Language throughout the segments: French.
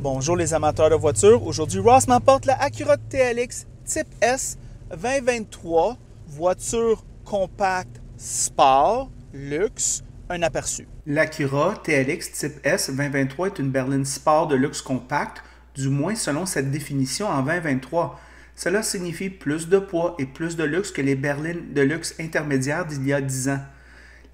Bonjour les amateurs de voitures. Aujourd'hui, Ross m'apporte la Acura TLX Type S 2023, voiture compacte sport, luxe, un aperçu. L'Acura TLX Type S 2023 est une berline sport de luxe compacte, du moins selon cette définition en 2023. Cela signifie plus de poids et plus de luxe que les berlines de luxe intermédiaires d'il y a 10 ans.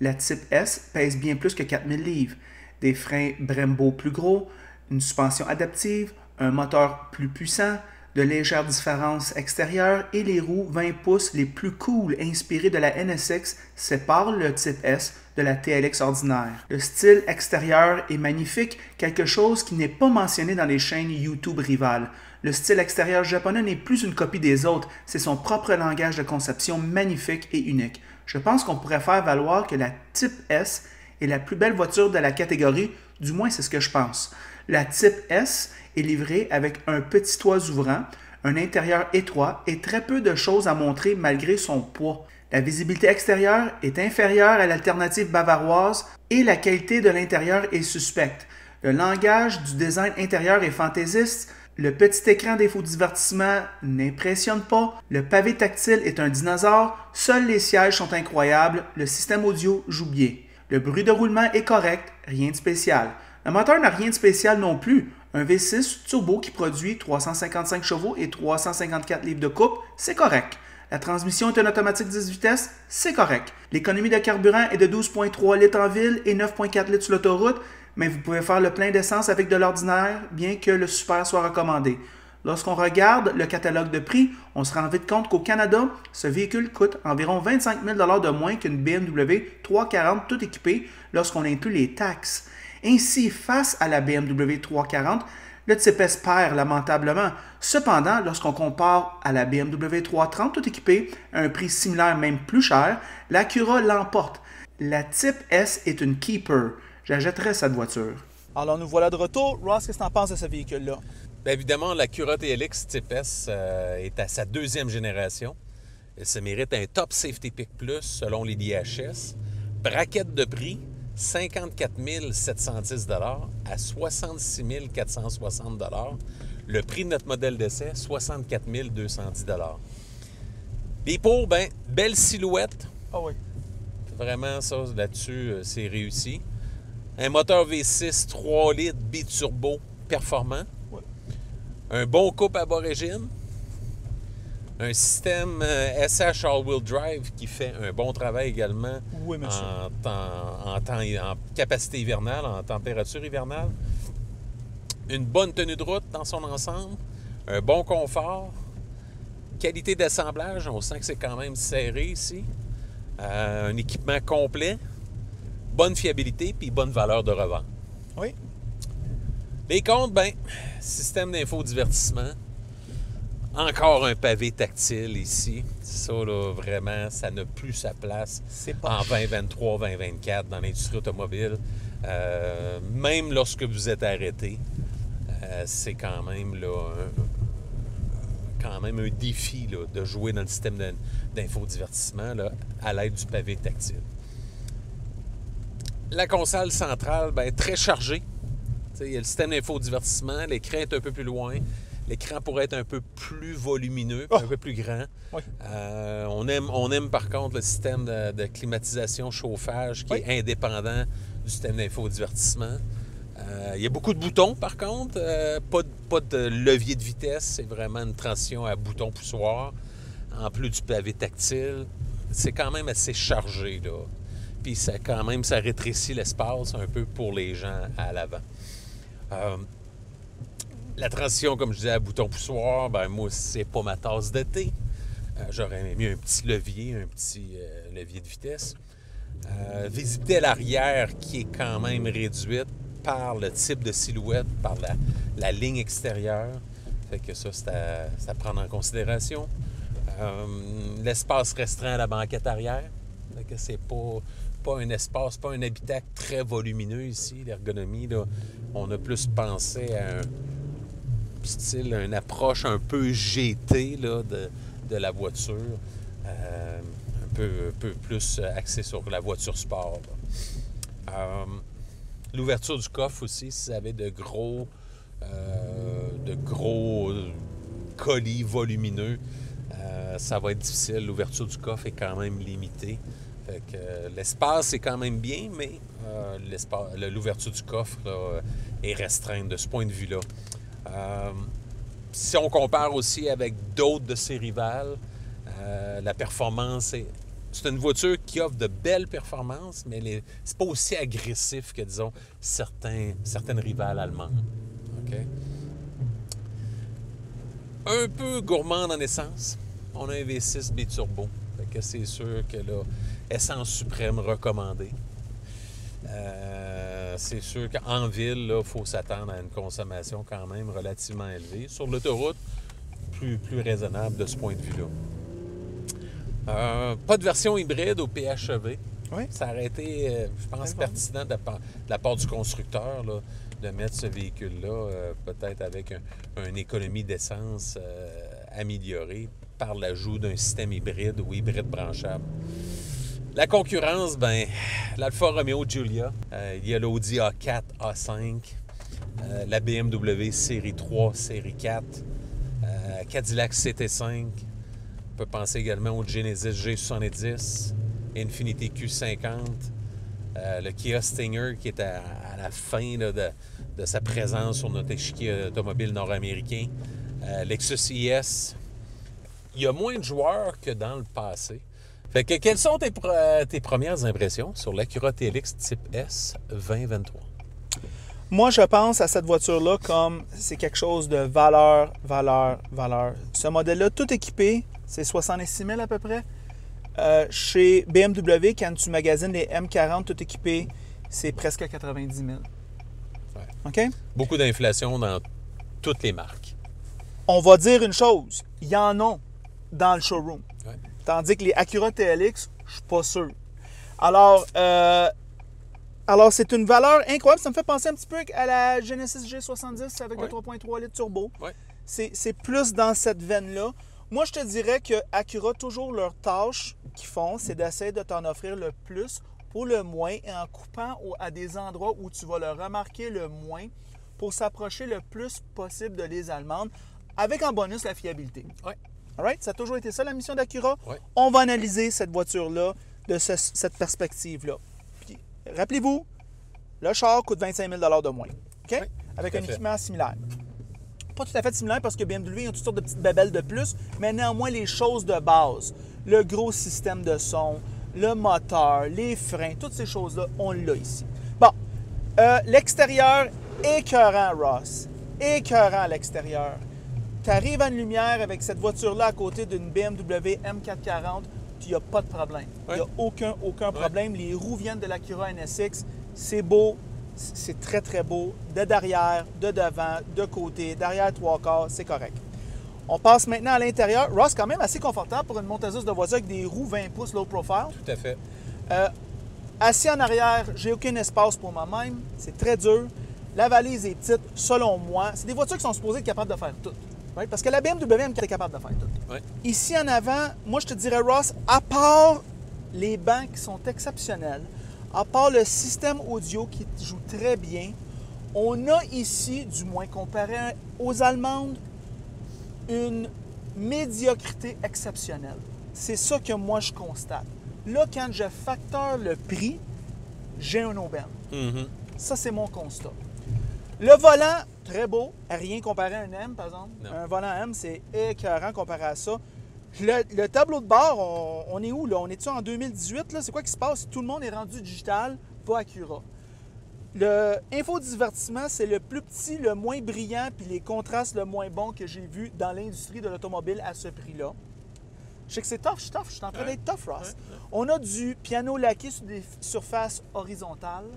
La Type S pèse bien plus que 4000 livres, des freins Brembo plus gros, une suspension adaptive, un moteur plus puissant, de légères différences extérieures et les roues 20 pouces les plus cool inspirées de la NSX séparent le Type S de la TLX ordinaire. Le style extérieur est magnifique, quelque chose qui n'est pas mentionné dans les chaînes YouTube rivales. Le style extérieur japonais n'est plus une copie des autres, c'est son propre langage de conception magnifique et unique. Je pense qu'on pourrait faire valoir que la Type S est la plus belle voiture de la catégorie, du moins c'est ce que je pense. La Type S est livrée avec un petit toit ouvrant, un intérieur étroit et très peu de choses à montrer malgré son poids. La visibilité extérieure est inférieure à l'alternative bavaroise et la qualité de l'intérieur est suspecte. Le langage du design intérieur est fantaisiste, le petit écran d'infodivertissement n'impressionne pas, le pavé tactile est un dinosaure, seuls les sièges sont incroyables, le système audio joue bien. Le bruit de roulement est correct, rien de spécial. Le moteur n'a rien de spécial non plus. Un V6 turbo qui produit 355 chevaux et 354 livres de coupe, c'est correct. La transmission est une automatique 10 vitesses, c'est correct. L'économie de carburant est de 12,3 litres en ville et 9,4 litres sur l'autoroute, mais vous pouvez faire le plein d'essence avec de l'ordinaire, bien que le super soit recommandé. Lorsqu'on regarde le catalogue de prix, on se rend vite compte qu'au Canada, ce véhicule coûte environ 25 000 $ de moins qu'une BMW 340 tout équipée lorsqu'on inclut les taxes. Ainsi, face à la BMW 340, le Type S perd lamentablement. Cependant, lorsqu'on compare à la BMW 330 tout équipée, à un prix similaire, même plus cher, l'Acura l'emporte. La Type S est une keeper. J'achèterais cette voiture. Alors nous voilà de retour. Ross, qu'est-ce que tu en penses de ce véhicule-là? Bien évidemment, l'Acura TLX Type S est à sa deuxième génération. Elle se mérite un Top Safety Pick Plus selon les DHS. Braquette de prix, 54 710 $ à 66 460 $. Le prix de notre modèle d'essai, 64 210 $. Les pour, ben, belle silhouette. Ah oui. Vraiment, ça, là-dessus, c'est réussi. Un moteur V6 3 litres biturbo performant. Oui. Un bon couple aborigine. Un système SH All-Wheel Drive qui fait un bon travail également Oui, monsieur. en capacité hivernale, en température hivernale. Une bonne tenue de route dans son ensemble. Un bon confort. Qualité d'assemblage, on sent que c'est quand même serré ici. Un équipement complet. Bonne fiabilité puis bonne valeur de revente. Oui. Les comptes, ben, système d'infodivertissement. Encore un pavé tactile ici. Ça, là, vraiment, ça n'a plus sa place en 2023-2024 dans l'industrie automobile. Même lorsque vous êtes arrêté, c'est quand même, là, un défi là, de jouer dans le système d'infodivertissement là, à l'aide du pavé tactile. La console centrale, bien, très chargée. Il y a le système d'infodivertissement, l'écran est un peu plus loin. L'écran pourrait être un peu plus volumineux, un peu plus grand. Oui. On aime par contre le système de climatisation, chauffage qui est indépendant du système d'infodivertissement. Il y a beaucoup de boutons par contre, pas de levier de vitesse, c'est vraiment une transition à bouton poussoir. En plus du pavé tactile, c'est quand même assez chargé là. Puis ça rétrécit l'espace un peu pour les gens à l'avant. La transition, comme je disais, à bouton poussoir, ben moi, c'est pas ma tasse de thé. J'aurais mis un petit levier de vitesse. Visibilité à l'arrière qui est quand même réduite par le type de silhouette, par la ligne extérieure. Fait que ça, c'est à prendre en considération. L'espace restreint à la banquette arrière. Fait que c'est pas un espace, pas un habitacle très volumineux ici. L'ergonomie, là, on a plus pensé à une approche un peu GT là, de la voiture, un peu plus axée sur la voiture sport. L'ouverture du coffre aussi, si vous avez de gros de gros colis volumineux, ça va être difficile. L'ouverture du coffre est quand même limitée. Fait que, l'espace est quand même bien, mais l'ouverture du coffre là, est restreinte de ce point de vue-là. Si on compare aussi avec d'autres de ses rivales, la performance c'est une voiture qui offre de belles performances, mais c'est pas aussi agressif que, disons, certaines rivales allemandes. Okay? Un peu gourmand en essence. On a un V6 biturbo. Fait que c'est sûr que là, essence suprême recommandée. C'est sûr qu'en ville, il faut s'attendre à une consommation quand même relativement élevée. Sur l'autoroute, plus raisonnable de ce point de vue-là. Pas de version hybride au PHEV. Oui. Ça aurait été, je pense, pertinent de la part du constructeur là, de mettre ce véhicule-là, peut-être avec une économie d'essence améliorée par l'ajout d'un système hybride ou hybride branchable. La concurrence, l'Alfa Romeo Giulia, il y a l'Audi A4, A5, la BMW Série 3, Série 4, Cadillac CT5. On peut penser également au Genesis G70, Infiniti Q50, le Kia Stinger qui est à la fin là, de sa présence sur notre échiquier automobile nord-américain, Lexus IS. Il y a moins de joueurs que dans le passé. Fait que, quelles sont tes premières impressions sur l'Acura TLX Type S 2023? Moi, je pense à cette voiture-là comme c'est quelque chose de valeur. Ce modèle-là, tout équipé, c'est 66 000 à peu près. Chez BMW, quand tu magasines les M40 tout équipés, c'est presque 90 000. Ouais. OK? Beaucoup d'inflation dans toutes les marques. On va dire une chose, il y en a dans le showroom. Ouais. Tandis que les Acura TLX, je suis pas sûr. Alors, c'est une valeur incroyable. Ça me fait penser un petit peu à la Genesis G70 avec le 3.3 litres turbo. Ouais. C'est plus dans cette veine-là. Moi, je te dirais que Acura, toujours leur tâche qu'ils font, c'est d'essayer de t'en offrir le plus pour le moins et en coupant à des endroits où tu vas le remarquer le moins pour s'approcher le plus possible de les Allemandes, avec en bonus la fiabilité. Ouais. All right? Ça a toujours été ça la mission d'Acura. Ouais. On va analyser cette voiture-là de cette perspective-là. Puis, rappelez-vous, le char coûte 25 000 de moins. OK? Ouais, avec tout à un fait. équipement similaire. Pas tout à fait similaire parce que BMW ont toutes sortes de petites babelles de plus, mais néanmoins les choses de base, le gros système de son, le moteur, les freins, toutes ces choses-là, on l'a ici. Bon, l'extérieur, écœurant, Ross. Écœurant à l'extérieur. Tu arrives à une lumière avec cette voiture-là à côté d'une BMW M440, puis il n'y a pas de problème. Il n'y a aucun problème. Les roues viennent de l'Acura NSX. C'est beau. C'est très, très beau. De derrière, de devant, de côté, derrière trois quarts, c'est correct. On passe maintenant à l'intérieur. Ross, quand même assez confortable pour une monteuse de voiture avec des roues 20 pouces low profile. Tout à fait. Assis en arrière, j'ai aucun espace pour moi-même. C'est très dur. La valise est petite, selon moi. C'est des voitures qui sont supposées être capables de faire tout. Right? Parce que la BMW M4 est capable de faire tout. Ouais. Ici en avant, moi, je te dirais, Ross, à part les bancs qui sont exceptionnels, à part le système audio qui joue très bien, on a ici, du moins comparé aux Allemandes, une médiocrité exceptionnelle. C'est ça que moi, je constate. Là, quand je facteur le prix, j'ai un aubaine. Mm-hmm. Ça, c'est mon constat. Le volant, très beau, rien comparé à un M, par exemple. Non. Un volant M, c'est écœurant comparé à ça. Le tableau de bord, on est où, là? On est-tu en 2018, là? C'est quoi qui se passe? Tout le monde est rendu digital, pas Acura. Le infodivertissement, c'est le plus petit, le moins brillant, puis les contrastes le moins bons que j'ai vu dans l'industrie de l'automobile à ce prix-là. Je sais que c'est tough, je suis en train d'être tough, Ross. On a du piano laqué sur des surfaces horizontales.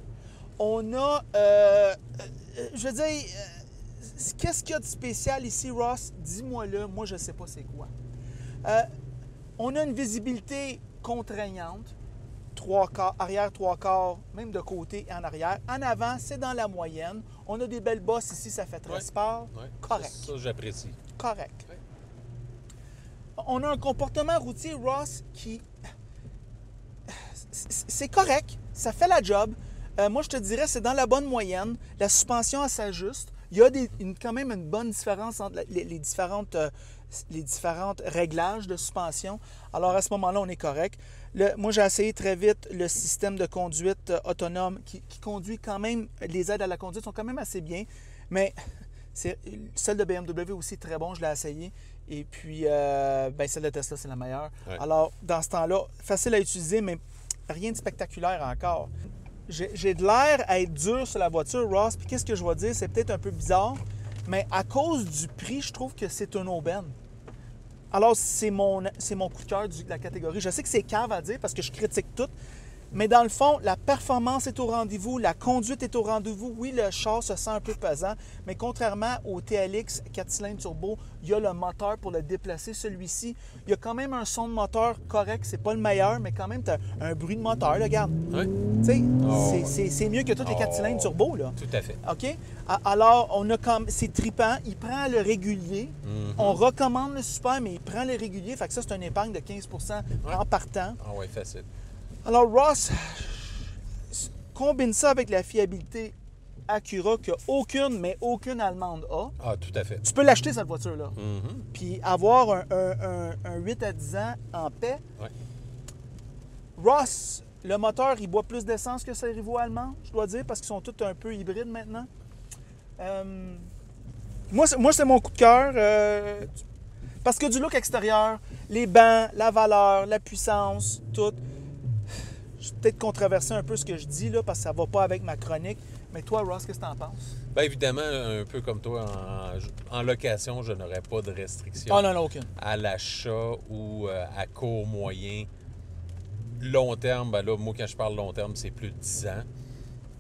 On a, je veux dire, qu'est-ce qu'il y a de spécial ici, Ross? Dis-moi-le, moi je ne sais pas c'est quoi. On a une visibilité contraignante, arrière, trois quarts, même de côté et en arrière. En avant, c'est dans la moyenne. On a des belles bosses ici, ça fait très sport. Ouais. Correct. Ça, j'apprécie. Correct. Ouais. On a un comportement routier, Ross, qui... C'est correct, ça fait la job. Moi, je te dirais, c'est dans la bonne moyenne. La suspension, elle s'ajuste. Il y a quand même une bonne différence entre les différentes réglages de suspension. Alors, à ce moment-là, on est correct. Moi, j'ai essayé très vite le système de conduite autonome qui conduit quand même, les aides à la conduite sont quand même assez bien, mais celle de BMW aussi très bon, je l'ai essayé. Et puis, celle de Tesla, c'est la meilleure. Ouais. Alors, dans ce temps-là, facile à utiliser, mais rien de spectaculaire encore. J'ai de l'air à être dur sur la voiture, Ross, puis qu'est-ce que je vais dire? C'est peut-être un peu bizarre, mais à cause du prix, je trouve que c'est une aubaine. Alors, c'est mon coup de cœur de la catégorie. Je sais que c'est cave à dire parce que je critique tout, mais dans le fond, la performance est au rendez-vous, la conduite est au rendez-vous. Oui, le char se sent un peu pesant, mais contrairement au TLX 4 cylindres turbo, il y a le moteur pour le déplacer. Celui-ci, il y a quand même un son de moteur correct. C'est pas le meilleur, mais quand même, tu as un bruit de moteur, là, regarde. Oui. Tu sais, c'est mieux que tous les 4 cylindres turbo, là. Tout à fait. OK? Alors, c'est trippant. Il prend le régulier. Mm-hmm. On recommande le super, mais il prend le régulier. Fait que ça, c'est une épargne de 15 en partant. Ah oui, facile. Alors, Ross, combine ça avec la fiabilité Acura qu'aucune Allemande a. Ah, tout à fait. Tu peux l'acheter, cette voiture-là. Mm-hmm. Puis avoir un 8 à 10 ans en paix. Ouais. Ross, le moteur, il boit plus d'essence que ses rivaux allemands, je dois dire, parce qu'ils sont tous un peu hybrides maintenant. Moi, c'est mon coup de cœur. Parce que du look extérieur, les bancs, la valeur, la puissance, tout. Je vais peut-être controverser un peu ce que je dis, là, parce que ça ne va pas avec ma chronique. Mais toi, Ross, qu'est-ce que tu en penses? Bien, évidemment, un peu comme toi, en location, je n'aurais pas de restriction aucune. À l'achat ou à court, moyen. Long terme, ben là, moi, quand je parle long terme, c'est plus de 10 ans.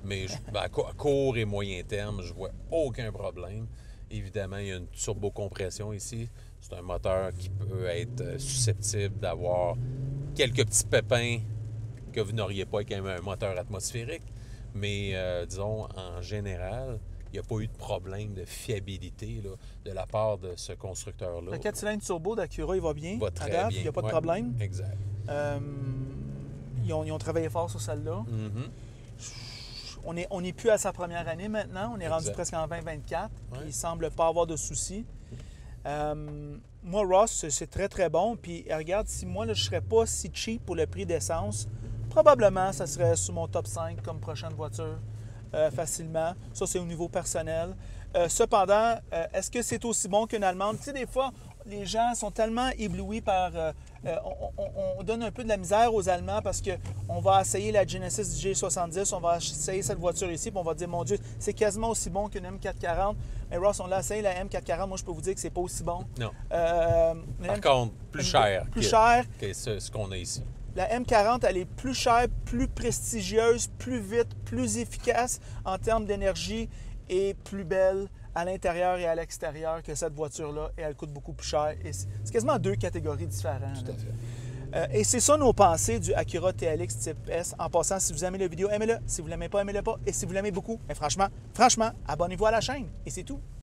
Mais à court et moyen terme, je vois aucun problème. Évidemment, il y a une turbocompression ici. C'est un moteur qui peut être susceptible d'avoir quelques petits pépins que vous n'auriez pas avec un moteur atmosphérique. Mais disons, en général, il n'y a pas eu de problème de fiabilité là, de la part de ce constructeur-là. Le 4 cylindres turbo d'Acura, il va bien. Il va très bien. Il n'y a pas de problème. Exact. Ils ont travaillé fort sur celle-là. Mm-hmm. On n'est plus à sa première année maintenant. On est rendu presque en 2024. Ouais. Il ne semble pas avoir de soucis. Moi, Ross, c'est très, très bon. Puis regarde, si moi, là, je ne serais pas si cheap pour le prix d'essence, probablement, ça serait sur mon top 5 comme prochaine voiture facilement. Ça, c'est au niveau personnel. Cependant, est-ce que c'est aussi bon qu'une Allemande? Tu sais, des fois, les gens sont tellement éblouis par... on donne un peu de la misère aux Allemands parce qu'on va essayer la Genesis G70, on va essayer cette voiture ici, puis on va dire, mon Dieu, c'est quasiment aussi bon qu'une M440. Mais Ross, on l'a essayé, la M440, moi, je peux vous dire que c'est pas aussi bon. Non. Par contre, plus cher que ce qu'on a ici. La M40, elle est plus chère, plus prestigieuse, plus vite, plus efficace en termes d'énergie et plus belle à l'intérieur et à l'extérieur que cette voiture-là. Et elle coûte beaucoup plus cher. Et c'est quasiment deux catégories différentes. Tout à fait. Et c'est ça nos pensées du Acura TLX Type S. En passant, si vous aimez la vidéo, aimez-le. Si vous ne l'aimez pas, aimez-le pas. Et si vous l'aimez beaucoup, mais franchement, abonnez-vous à la chaîne. Et c'est tout.